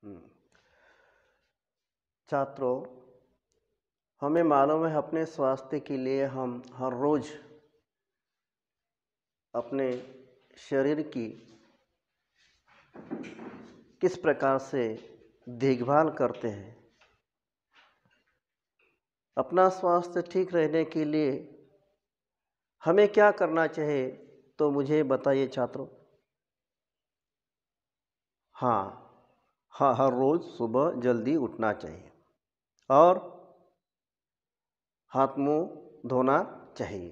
हम्म। छात्रों, हमें मालूम है अपने स्वास्थ्य के लिए हम हर रोज अपने शरीर की किस प्रकार से देखभाल करते हैं। अपना स्वास्थ्य ठीक रहने के लिए हमें क्या करना चाहिए, तो मुझे बताइए छात्रों। हाँ, हर रोज सुबह जल्दी उठना चाहिए और हाथ मुंह धोना चाहिए।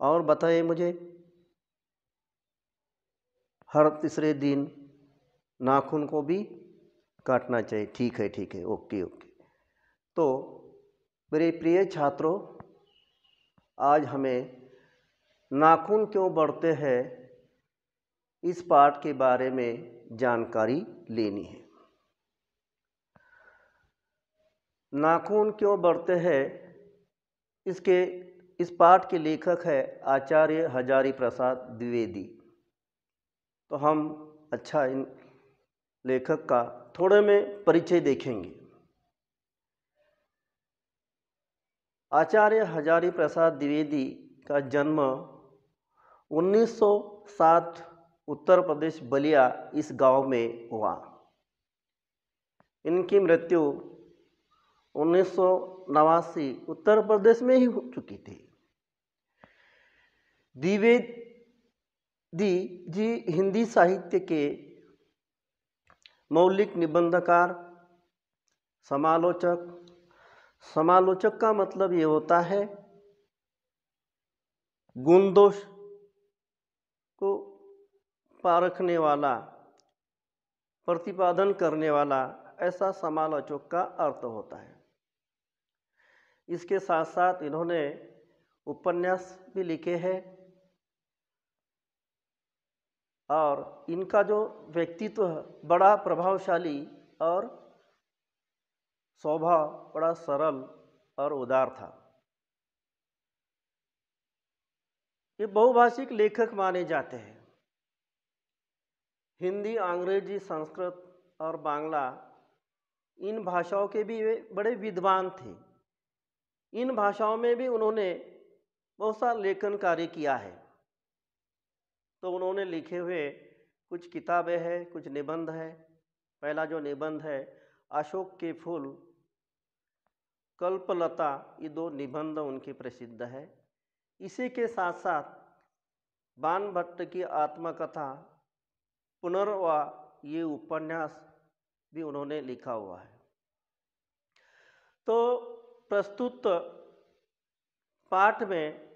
और बताइए मुझे, हर तीसरे दिन नाखून को भी काटना चाहिए। ठीक है, ठीक है, ओके ओके। तो मेरे प्रिय छात्रों, आज हमें नाखून क्यों बढ़ते हैं इस पाठ के बारे में जानकारी लेनी है। नाखून क्यों बढ़ते हैं, इस पाठ के लेखक है आचार्य हजारी प्रसाद द्विवेदी। तो हम इन लेखक का थोड़े में परिचय देखेंगे। आचार्य हजारी प्रसाद द्विवेदी का जन्म 1907 उत्तर प्रदेश बलिया इस गांव में हुआ। इनकी मृत्यु 1989 उत्तर प्रदेश में ही हो चुकी थी। द्विवेदी जी हिंदी साहित्य के मौलिक निबंधकार, समालोचक का मतलब ये होता है गुण दोष को पारखने वाला, प्रतिपादन करने वाला, ऐसा समालोचक का अर्थ होता है। इसके साथ साथ इन्होंने उपन्यास भी लिखे हैं और इनका जो व्यक्तित्व बड़ा प्रभावशाली और स्वभाव बड़ा सरल और उदार था। ये बहुभाषिक लेखक माने जाते हैं। हिंदी, अंग्रेजी, संस्कृत और बांग्ला इन भाषाओं के भी वे बड़े विद्वान थे। इन भाषाओं में भी उन्होंने बहुत सा लेखन कार्य किया है। तो उन्होंने लिखे हुए कुछ किताबें हैं, कुछ निबंध है। पहला जो निबंध है अशोक के फूल, कल्पलता, ये दो निबंध उनके प्रसिद्ध है। इसी के साथ साथ बाणभट्ट की आत्मकथा पुनर्वा, ये उपन्यास भी उन्होंने लिखा हुआ है। तो प्रस्तुत पाठ में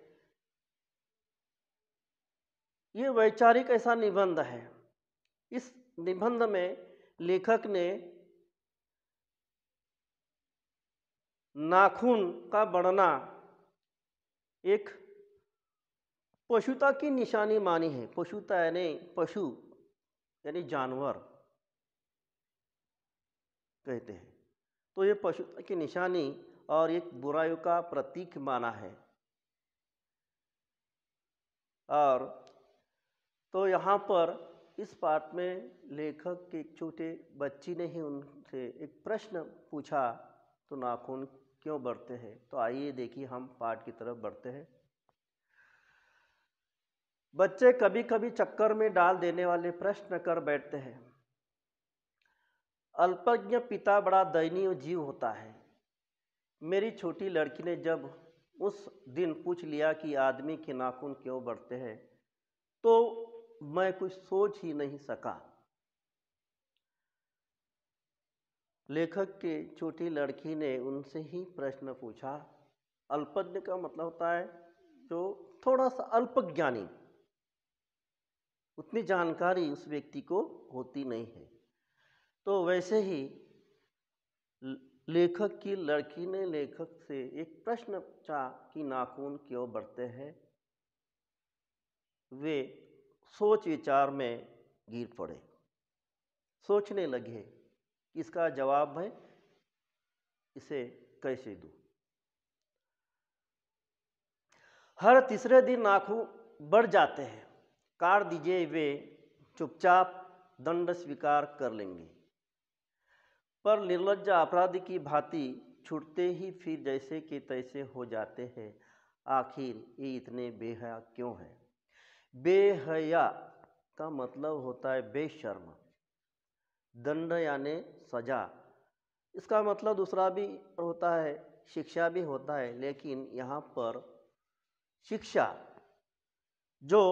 ये वैचारिक ऐसा निबंध है। इस निबंध में लेखक ने नाखून का बढ़ना एक पशुता की निशानी मानी है। पशुता यानी पशु यानी जानवर कहते हैं। तो ये पशुता की निशानी और एक बुराई का प्रतीक माना है। और तो यहाँ पर इस पाठ में लेखक के एक छोटे बच्ची ने ही उनसे एक प्रश्न पूछा, तो नाखून क्यों बढ़ते हैं। तो आइए देखिए, हम पाठ की तरफ बढ़ते हैं। बच्चे कभी कभी चक्कर में डाल देने वाले प्रश्न कर बैठते हैं। अल्पज्ञ पिता बड़ा दयनीय जीव होता है। मेरी छोटी लड़की ने जब उस दिन पूछ लिया कि आदमी के नाखून क्यों बढ़ते हैं, तो मैं कुछ सोच ही नहीं सका। लेखक के छोटी लड़की ने उनसे ही प्रश्न पूछा। अल्पज्ञ का मतलब होता है जो थोड़ा सा अल्पज्ञानी, उतनी जानकारी उस व्यक्ति को होती नहीं है। तो वैसे ही लेखक की लड़की ने लेखक से एक प्रश्न पूछा कि नाखून क्यों बढ़ते हैं। वे सोच विचार में गिर पड़े, सोचने लगे इसका जवाब है इसे कैसे दूं। हर तीसरे दिन नाखून बढ़ जाते हैं, काट दीजिए, वे चुपचाप दंड स्वीकार कर लेंगे। पर निर्लज्ज अपराधी की भांति छूटते ही फिर जैसे कि तैसे हो जाते हैं। आखिर ये इतने बेहया क्यों हैं? बेहया का मतलब होता है बेशर्म। दंड यानी सजा। इसका मतलब दूसरा भी होता है, शिक्षा भी होता है, लेकिन यहाँ पर शिक्षा जो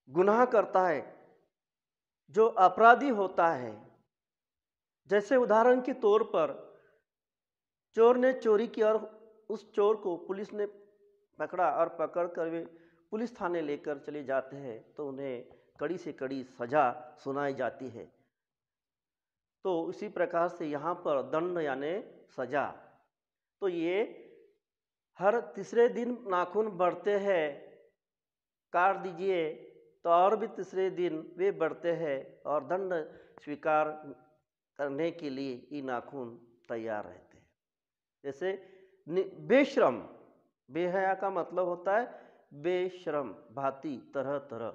गुनाह करता है, जो अपराधी होता है, जैसे उदाहरण के तौर पर चोर ने चोरी की और उस चोर को पुलिस ने पकड़ा और पकड़ कर वे पुलिस थाने लेकर चले जाते हैं तो उन्हें कड़ी से कड़ी सजा सुनाई जाती है। तो इसी प्रकार से यहाँ पर दंड यानी सजा। तो ये हर तीसरे दिन नाखून बढ़ते हैं, काट दीजिए, तो और भी तीसरे दिन वे बढ़ते हैं और दंड स्वीकार करने के लिए ये नाखून तैयार रहते हैं। जैसे बेशर्म, बेहया का मतलब होता है बेशर्म, भांति, तरह तरह।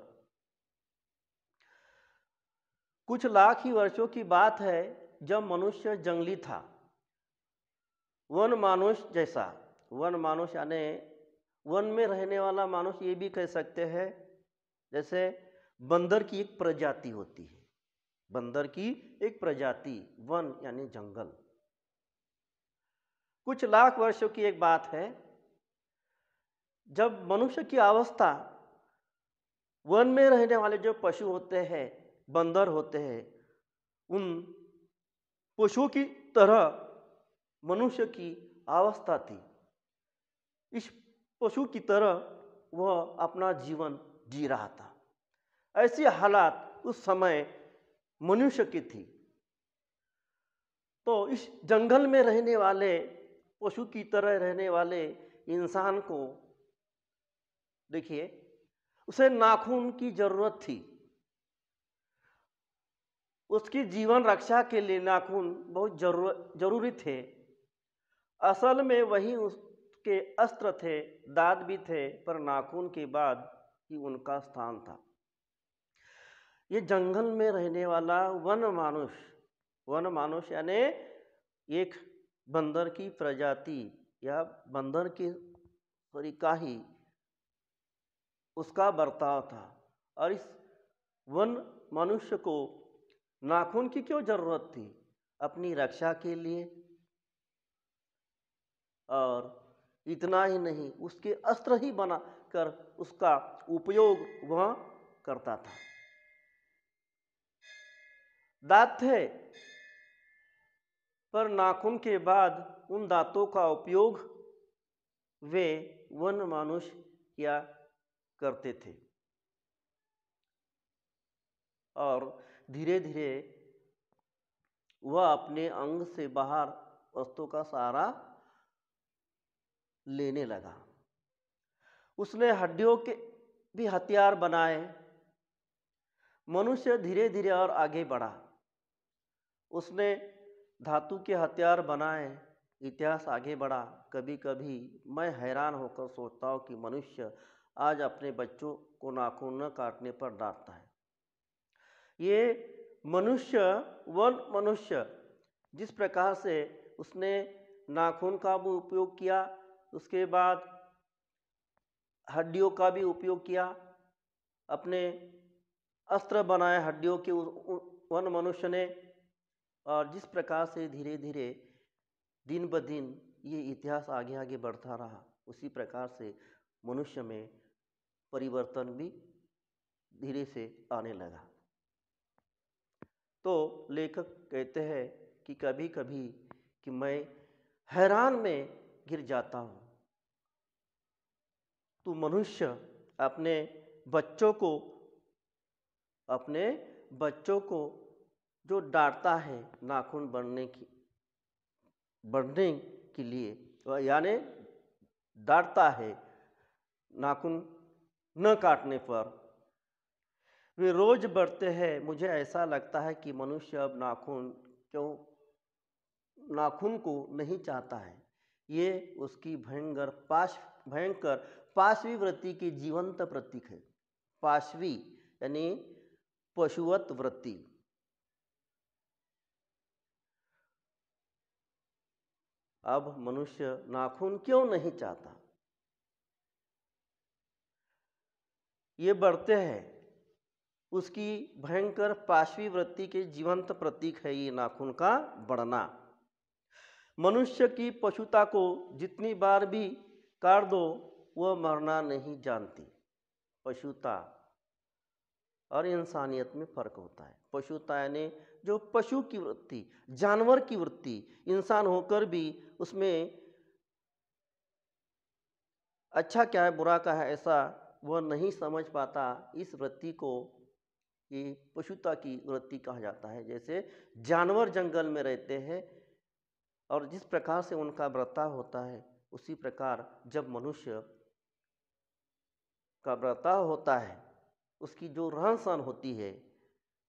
कुछ लाख ही वर्षों की बात है जब मनुष्य जंगली था, वन मानुष जैसा। वन मानुष यानी वन में रहने वाला मानुष, ये भी कह सकते हैं। जैसे बंदर की एक प्रजाति होती है, बंदर की एक प्रजाति, वन यानी जंगल। कुछ लाख वर्षों की एक बात है जब मनुष्य की अवस्था, वन में रहने वाले जो पशु होते हैं, बंदर होते हैं, उन पशुओं की तरह मनुष्य की अवस्था थी। इस पशु की तरह वह अपना जीवन जी रहा था। ऐसी हालात उस समय मनुष्य की थी। तो इस जंगल में रहने वाले पशु की तरह रहने वाले इंसान को देखिए, उसे नाखून की जरूरत थी। उसकी जीवन रक्षा के लिए नाखून बहुत जरूरी थे। असल में वही उसके अस्त्र थे, दांत भी थे, पर नाखून के बाद ही उनका स्थान था। ये जंगल में रहने वाला वन मानुष यानी एक बंदर की प्रजाति या बंदर के तरीका ही उसका बर्ताव था। और इस वन मनुष्य को नाखून की क्यों जरूरत थी? अपनी रक्षा के लिए। और इतना ही नहीं, उसके अस्त्र ही बना कर उसका उपयोग वह करता था। दांत थे, पर नाखून के बाद उन दांतों का उपयोग वे वन मानुष किया करते थे। और धीरे धीरे वह अपने अंग से बाहर वस्तु का सहारा लेने लगा। उसने हड्डियों के भी हथियार बनाए। मनुष्य धीरे धीरे और आगे बढ़ा। उसने धातु के हथियार बनाए, इतिहास आगे बढ़ा। कभी कभी मैं हैरान होकर सोचता हूँ कि मनुष्य आज अपने बच्चों को नाखून न काटने पर डांटता है। ये मनुष्य, वन मनुष्य, जिस प्रकार से उसने नाखून का भी उपयोग किया, उसके बाद हड्डियों का भी उपयोग किया, अपने अस्त्र बनाए हड्डियों के वन मनुष्य ने। और जिस प्रकार से धीरे धीरे दिन ब दिन ये इतिहास आगे आगे बढ़ता रहा, उसी प्रकार से मनुष्य में परिवर्तन भी धीरे से आने लगा। तो लेखक कहते हैं कि कभी कभी कि मैं हैरान में गिर जाता हूँ। तो मनुष्य अपने बच्चों को जो डांटता है नाखून बढ़ने के लिए, यानी डांटता है नाखून न काटने पर, वे रोज बढ़ते हैं। मुझे ऐसा लगता है कि मनुष्य अब नाखून को नहीं चाहता है। ये उसकी भयंकर पाशवी वृत्ति की जीवंत प्रतीक है। पाशवी यानी पशुवत वृत्ति। अब मनुष्य नाखून क्यों नहीं चाहता? ये बढ़ते हैं, उसकी भयंकर पाशवी वृत्ति के जीवंत प्रतीक है ये नाखून का बढ़ना। मनुष्य की पशुता को जितनी बार भी काट दो वह मरना नहीं जानती। पशुता और इंसानियत में फर्क होता है। पशुता यानी जो पशु की वृत्ति, जानवर की वृत्ति, इंसान होकर भी उसमें अच्छा क्या है बुरा क्या है ऐसा वह नहीं समझ पाता, इस वृत्ति को ये पशुता की वृत्ति कहा जाता है। जैसे जानवर जंगल में रहते हैं और जिस प्रकार से उनका बर्ताव होता है उसी प्रकार जब मनुष्य का बर्ताव होता है, उसकी जो रहन सहन होती है,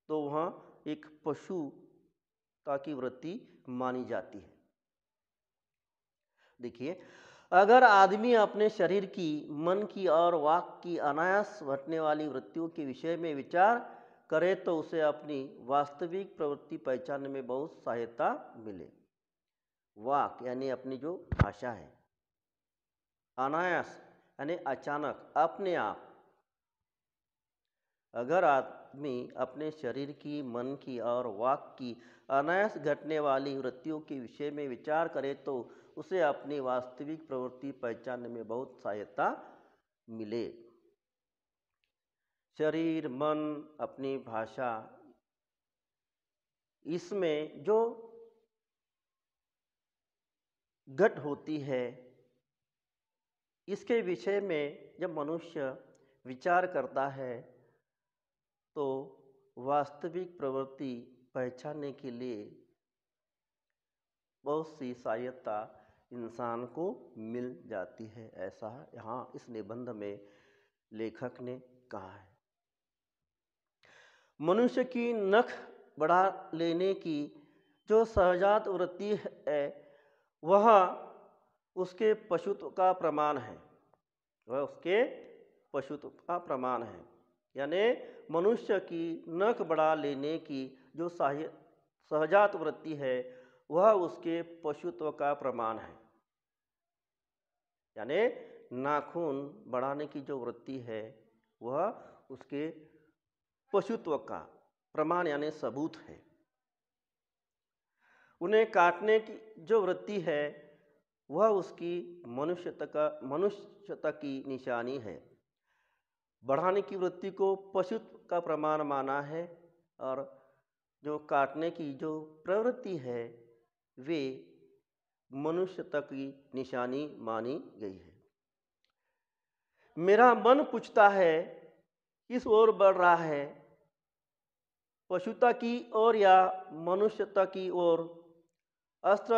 तो वह एक पशुता की वृत्ति मानी जाती है। देखिए, अगर आदमी अपने शरीर की, मन की और वाक की अनायास घटने वाली वृत्तियों के विषय में विचार करे तो उसे अपनी वास्तविक प्रवृत्ति पहचानने में बहुत सहायता मिले। वाक यानी अपनी जो भाषा है, अनायास यानी अचानक, अपने आप। अगर आदमी अपने शरीर की, मन की और वाक की अनायास घटने वाली वृत्तियों के विषय में विचार करे तो उसे अपनी वास्तविक प्रवृत्ति पहचानने में बहुत सहायता मिले। शरीर, मन, अपनी भाषा, इसमें जो घट होती है, इसके विषय में जब मनुष्य विचार करता है तो वास्तविक प्रवृत्ति पहचानने के लिए बहुत सी सहायता इंसान को मिल जाती है, ऐसा यहाँ इस निबंध में लेखक ने कहा है। मनुष्य की नख बढ़ा लेने की जो सहजात वृत्ति है वह उसके पशुत्व का प्रमाण है। वह उसके पशुत्व का प्रमाण है। यानी मनुष्य की नख बढ़ा लेने की जो सहजात वृत्ति है वह उसके पशुत्व का प्रमाण है। यानी नाखून बढ़ाने की जो वृत्ति है वह उसके पशुत्व का प्रमाण यानी सबूत है। उन्हें काटने की जो वृत्ति है वह उसकी मनुष्यता की निशानी है। बढ़ाने की वृत्ति को पशुत्व का प्रमाण माना है और जो काटने की जो प्रवृत्ति है वे मनुष्यता की निशानी मानी गई है। मेरा मन पूछता है किस ओर बढ़ रहा है, पशुता की ओर या मनुष्यता की ओर, अस्त्र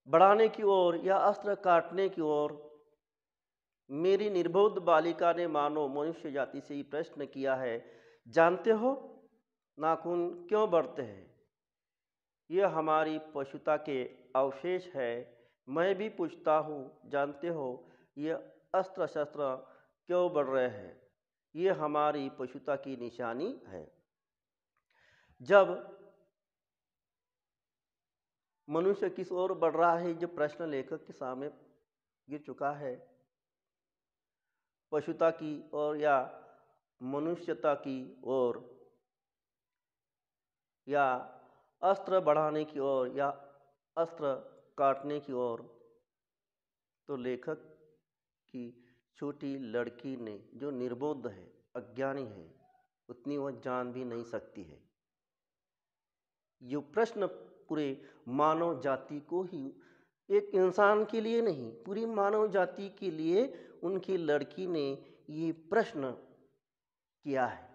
बढ़ाने की ओर या अस्त्र काटने की ओर। मेरी निर्बोध बालिका ने मानो मनुष्य जाति से ही प्रश्न किया है, जानते हो नाखून क्यों बढ़ते हैं? यह हमारी पशुता के अवशेष है। मैं भी पूछता हूँ, जानते हो यह अस्त्र शस्त्र क्यों बढ़ रहे हैं? यह हमारी पशुता की निशानी है। जब मनुष्य किस ओर बढ़ रहा है, जो प्रश्न लेखक के सामने गिर चुका है, पशुता की ओर या मनुष्यता की ओर, या अस्त्र बढ़ाने की ओर या अस्त्र काटने की ओर, तो लेखक की छोटी लड़की ने जो निर्बोध है, अज्ञानी है, उतनी वह जान भी नहीं सकती है। ये प्रश्न पूरे मानव जाति को ही, एक इंसान के लिए नहीं, पूरी मानव जाति के लिए उनकी लड़की ने ये प्रश्न किया है।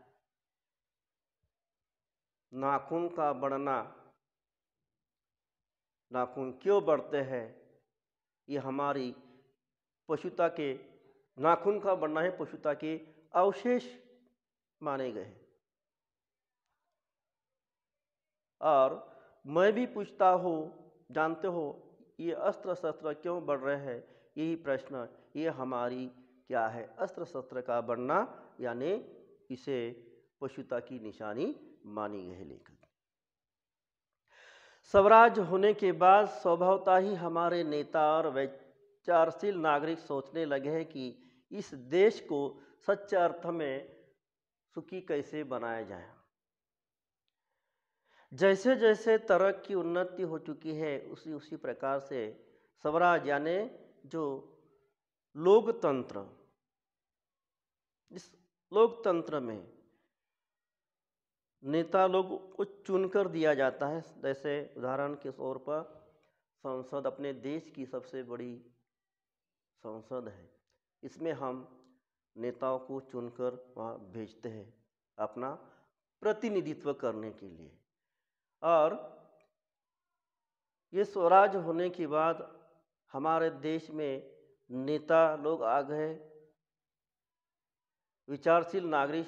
नाखून का बढ़ना, नाखून क्यों बढ़ते हैं? ये हमारी पशुता के, नाखून का बढ़ना है पशुता के अवशेष माने गए हैं। और मैं भी पूछता हूँ, जानते हो ये अस्त्र शस्त्र क्यों बढ़ रहे हैं? यही प्रश्न, ये हमारी क्या है? अस्त्र शस्त्र का बढ़ना यानी इसे पशुता की निशानी मानी गई है लेखक। स्वराज होने के बाद स्वभावतः ही हमारे नेता और विचारशील नागरिक सोचने लगे हैं कि इस देश को सच्चे अर्थ में सुखी कैसे बनाया जाए। जैसे जैसे तरक्की की उन्नति हो चुकी है उसी उसी प्रकार से स्वराज यानी जो लोकतंत्र, इस लोकतंत्र में नेता लोग को चुनकर दिया जाता है। जैसे उदाहरण के तौर पर संसद अपने देश की सबसे बड़ी संसद है, इसमें हम नेताओं को चुनकर वहाँ भेजते हैं अपना प्रतिनिधित्व करने के लिए। और ये स्वराज होने के बाद हमारे देश में नेता लोग आ गए, विचारशील नागरिक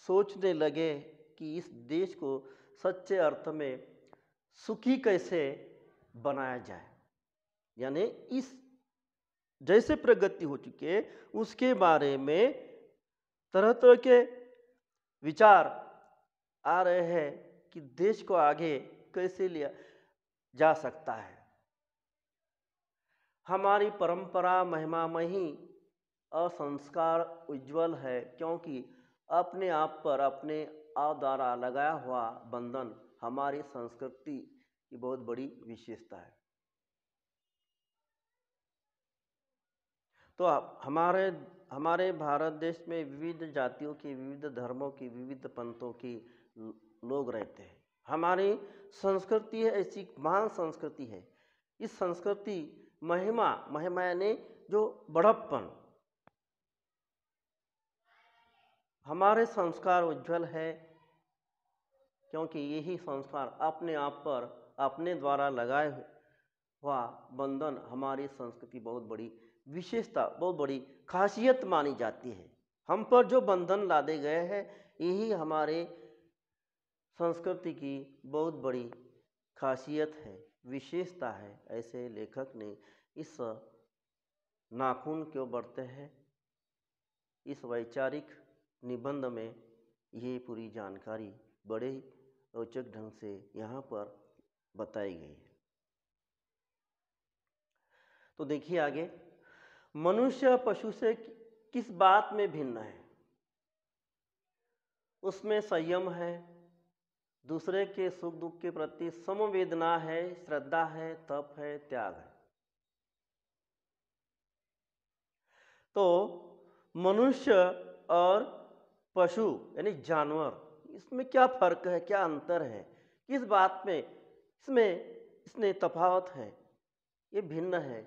सोचने लगे कि इस देश को सच्चे अर्थ में सुखी कैसे बनाया जाए। यानी इस जैसे प्रगति हो चुकी है उसके बारे में तरह तरह के विचार आ रहे हैं कि देश को आगे कैसे लिया जा सकता है। हमारी परंपरा महिमामयी और संस्कार उज्जवल है, क्योंकि अपने आप पर अपने आप द्वारा लगाया हुआ बंधन हमारी संस्कृति की बहुत बड़ी विशेषता है। तो हमारे भारत देश में विविध जातियों की, विविध धर्मों की, विविध पंथों की लोग रहते हैं। हमारी संस्कृति है, ऐसी महान संस्कृति है। इस संस्कृति महिमा यानी जो बड़प्पन, हमारे संस्कार उज्जवल है, क्योंकि यही संस्कार अपने आप पर अपने द्वारा लगाए हुआ बंधन हमारी संस्कृति बहुत बड़ी विशेषता, बहुत बड़ी खासियत मानी जाती है। हम पर जो बंधन लादे गए हैं यही हमारे संस्कृति की बहुत बड़ी खासियत है, विशेषता है। ऐसे लेखक ने इस नाखून क्यों बढ़ते हैं, इस वैचारिक निबंध में ये पूरी जानकारी बड़े रोचक ढंग से यहाँ पर बताई गई है। तो देखिए आगे, मनुष्य पशु से किस बात में भिन्न है? उसमें संयम है, दूसरे के सुख दुख के प्रति समवेदना है, श्रद्धा है, तप है, त्याग है। तो मनुष्य और पशु यानी जानवर, इसमें क्या फर्क है, क्या अंतर है, किस बात में इसमें तफावत है, ये भिन्न है?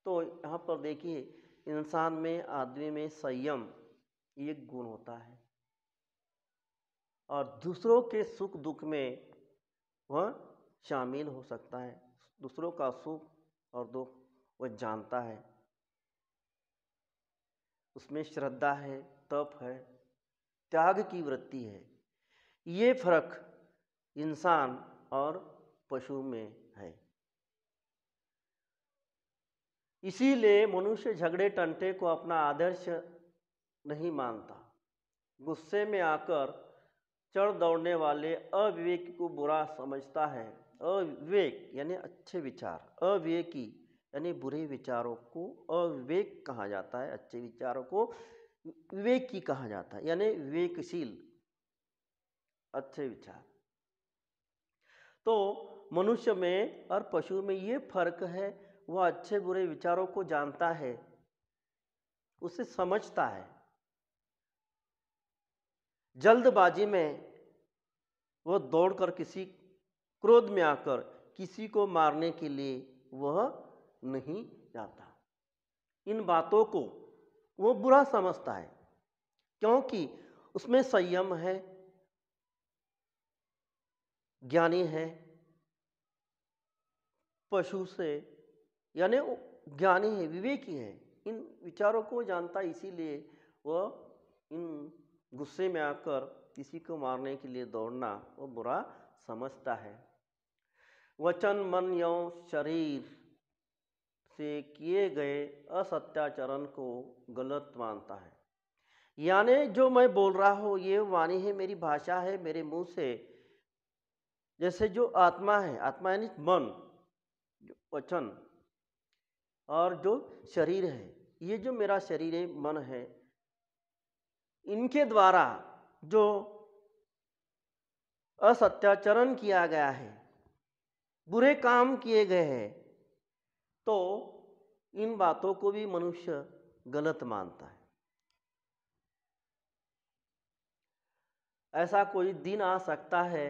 तो यहाँ पर देखिए, इंसान में, आदमी में संयम एक गुण होता है और दूसरों के सुख दुख में वह शामिल हो सकता है। दूसरों का सुख और दुख वह जानता है, उसमें श्रद्धा है, तप है, त्याग की वृत्ति है। ये फर्क इंसान और पशु में है। इसीलिए मनुष्य झगड़े टंटे को अपना आदर्श नहीं मानता। गुस्से में आकर चढ़ दौड़ने वाले अविवेकी को बुरा समझता है। अविवेक यानी अच्छे विचार, अविवेकी यानी बुरे विचारों को अविवेक कहा जाता है, अच्छे विचारों को विवेकी कहा जाता है, यानी विवेकशील अच्छे विचार। तो मनुष्य में और पशु में ये फर्क है, वह अच्छे बुरे विचारों को जानता है, उसे समझता है। जल्दबाजी में वह दौड़कर किसी क्रोध में आकर किसी को मारने के लिए वह नहीं जाता। इन बातों को वो बुरा समझता है, क्योंकि उसमें संयम है, ज्ञानी है। पशु से यानी ज्ञानी है, विवेकी है, इन विचारों को जानता, इसीलिए वह इन गुस्से में आकर किसी को मारने के लिए दौड़ना वो बुरा समझता है। वचन, मन एवं शरीर से किए गए असत्याचरण को गलत मानता है। यानी जो मैं बोल रहा हूँ ये वाणी है, मेरी भाषा है, मेरे मुंह से जैसे जो आत्मा है, आत्मा यानी मन, जो वचन, और जो शरीर है, ये जो मेरा शरीर है, मन है, इनके द्वारा जो असत्याचरण किया गया है, बुरे काम किए गए हैं, तो इन बातों को भी मनुष्य गलत मानता है। ऐसा कोई दिन आ सकता है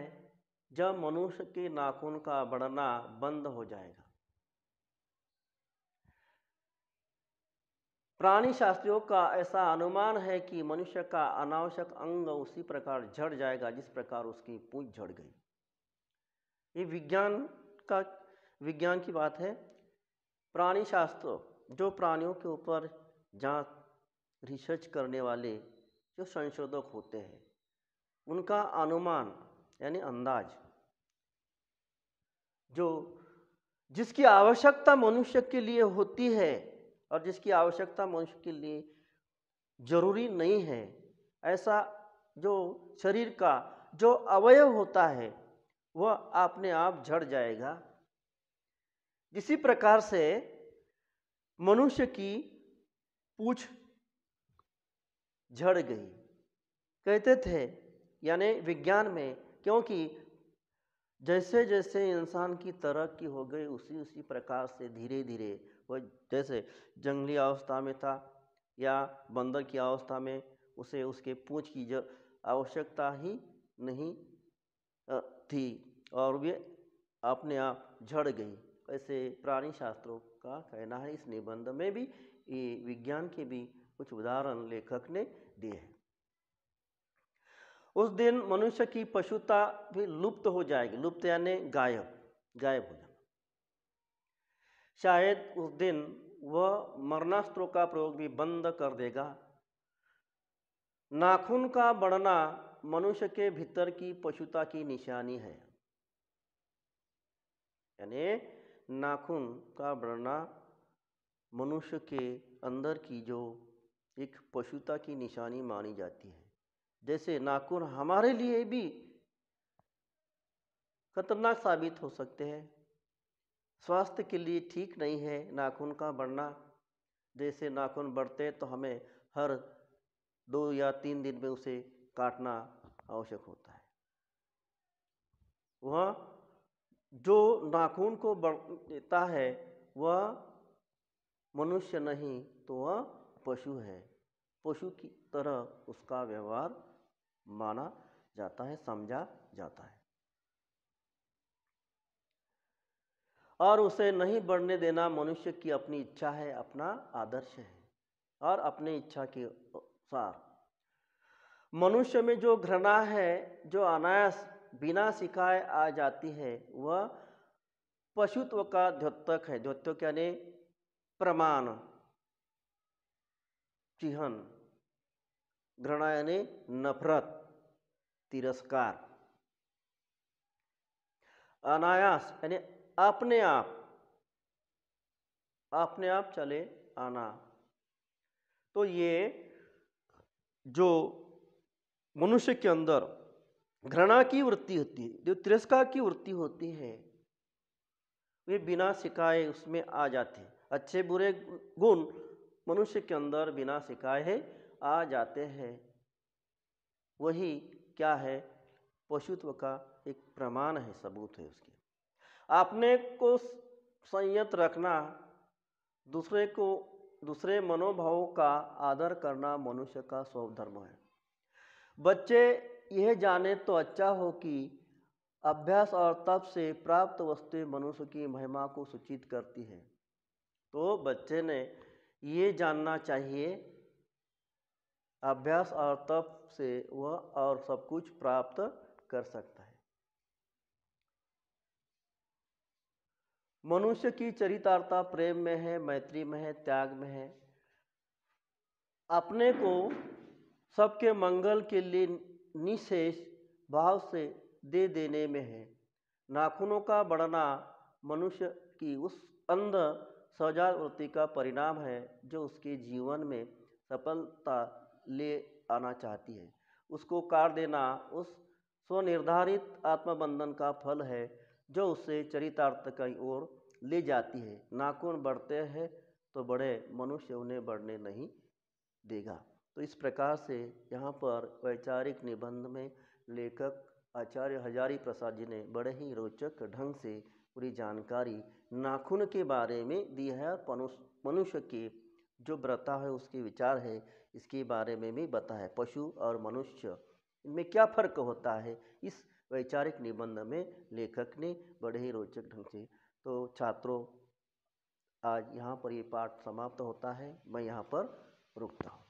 जब मनुष्य के नाखून का बढ़ना बंद हो जाएगा। प्राणी शास्त्रियों का ऐसा अनुमान है कि मनुष्य का अनावश्यक अंग उसी प्रकार झड़ जाएगा जिस प्रकार उसकी पूंछ झड़ गई। ये विज्ञान की बात है। प्राणी शास्त्र जो प्राणियों के ऊपर जांच रिसर्च करने वाले जो संशोधक होते हैं, उनका अनुमान यानी अंदाज, जो जिसकी आवश्यकता मनुष्य के लिए होती है और जिसकी आवश्यकता मनुष्य के लिए जरूरी नहीं है, ऐसा जो शरीर का जो अवयव होता है वह अपने आप झड़ जाएगा। इसी प्रकार से मनुष्य की पूंछ झड़ गई कहते थे, यानी विज्ञान में, क्योंकि जैसे जैसे इंसान की तरक्की हो गई उसी प्रकार से धीरे धीरे वह, जैसे जंगली अवस्था में था या बंदर की अवस्था में, उसे उसके पूंछ की आवश्यकता ही नहीं थी और वे अपने आप झड़ गई। ऐसे प्राणी शास्त्रों का कहना है। इस निबंध में भी ये विज्ञान के भी कुछ उदाहरण लेखक ने दिए हैं। उस दिन मनुष्य की पशुता भी लुप्त हो जाएगी। लुप्त यानी गायब हो जाना। शायद उस दिन वह मरणास्त्रों का प्रयोग भी बंद कर देगा। नाखून का बढ़ना मनुष्य के भीतर की पशुता की निशानी है, यानी नाखून का बढ़ना मनुष्य के अंदर की जो एक पशुता की निशानी मानी जाती है। जैसे नाखून हमारे लिए भी खतरनाक साबित हो सकते हैं, स्वास्थ्य के लिए ठीक नहीं है नाखून का बढ़ना। जैसे नाखून बढ़ते तो हमें हर 2 या 3 दिन में उसे काटना आवश्यक होता है। वह जो नाखून को बढ़ देता है वह मनुष्य नहीं तो वह पशु है। पशु की तरह उसका व्यवहार माना जाता है, समझा जाता है, और उसे नहीं बढ़ने देना मनुष्य की अपनी इच्छा है, अपना आदर्श है। और अपनी इच्छा के अनुसार मनुष्य में जो घृणा है, जो अनायास बिना सिखाए आ जाती है, वह पशुत्व का द्योतक है। द्योतक यानी प्रमाण, चिह्न। घृणा यानी नफरत, तिरस्कार। अनायास यानी अपने आप चले आना। तो ये जो मनुष्य के अंदर घृणा की वृत्ति होती है, जो तिरस्कार की वृत्ति होती है, वे बिना सिखाए उसमें आ जाते हैं। अच्छे बुरे गुण मनुष्य के अंदर बिना सिखाए आ जाते हैं। वही क्या है, पशुत्व का एक प्रमाण है, सबूत है उसके। अपने को संयत रखना, दूसरे मनोभावों का आदर करना मनुष्य का स्वधर्म है। बच्चे यह जाने तो अच्छा हो कि अभ्यास और तप से प्राप्त वस्तुएं मनुष्य की महिमा को सूचित करती है। तो बच्चे ने ये जानना चाहिए, अभ्यास और तप से वह और सब कुछ प्राप्त कर सकता है। मनुष्य की चरितार्था प्रेम में है, मैत्री में है, त्याग में है। अपने को सबके मंगल के लिए निशेष भाव से दे देने में है। नाखूनों का बढ़ना मनुष्य की उस अंध सौजात वृत्ति का परिणाम है जो उसके जीवन में सफलता ले आना चाहती है। उसको काट देना उस स्वनिर्धारित आत्मबंधन का फल है जो उसे चरितार्थ की ओर ले जाती है। नाखून बढ़ते हैं तो बड़े, मनुष्य उन्हें बढ़ने नहीं देगा। तो इस प्रकार से यहाँ पर वैचारिक निबंध में लेखक आचार्य हजारी प्रसाद जी ने बड़े ही रोचक ढंग से पूरी जानकारी नाखून के बारे में दी है और मनुष्य के जो व्रता है, उसके विचार है, इसके बारे में भी बताया। पशु और मनुष्य इनमें क्या फ़र्क होता है, इस वैचारिक निबंध में लेखक ने बड़े ही रोचक ढंग से। तो छात्रों, आज यहाँ पर ये पाठ समाप्त होता है। मैं यहाँ पर रुकता हूँ।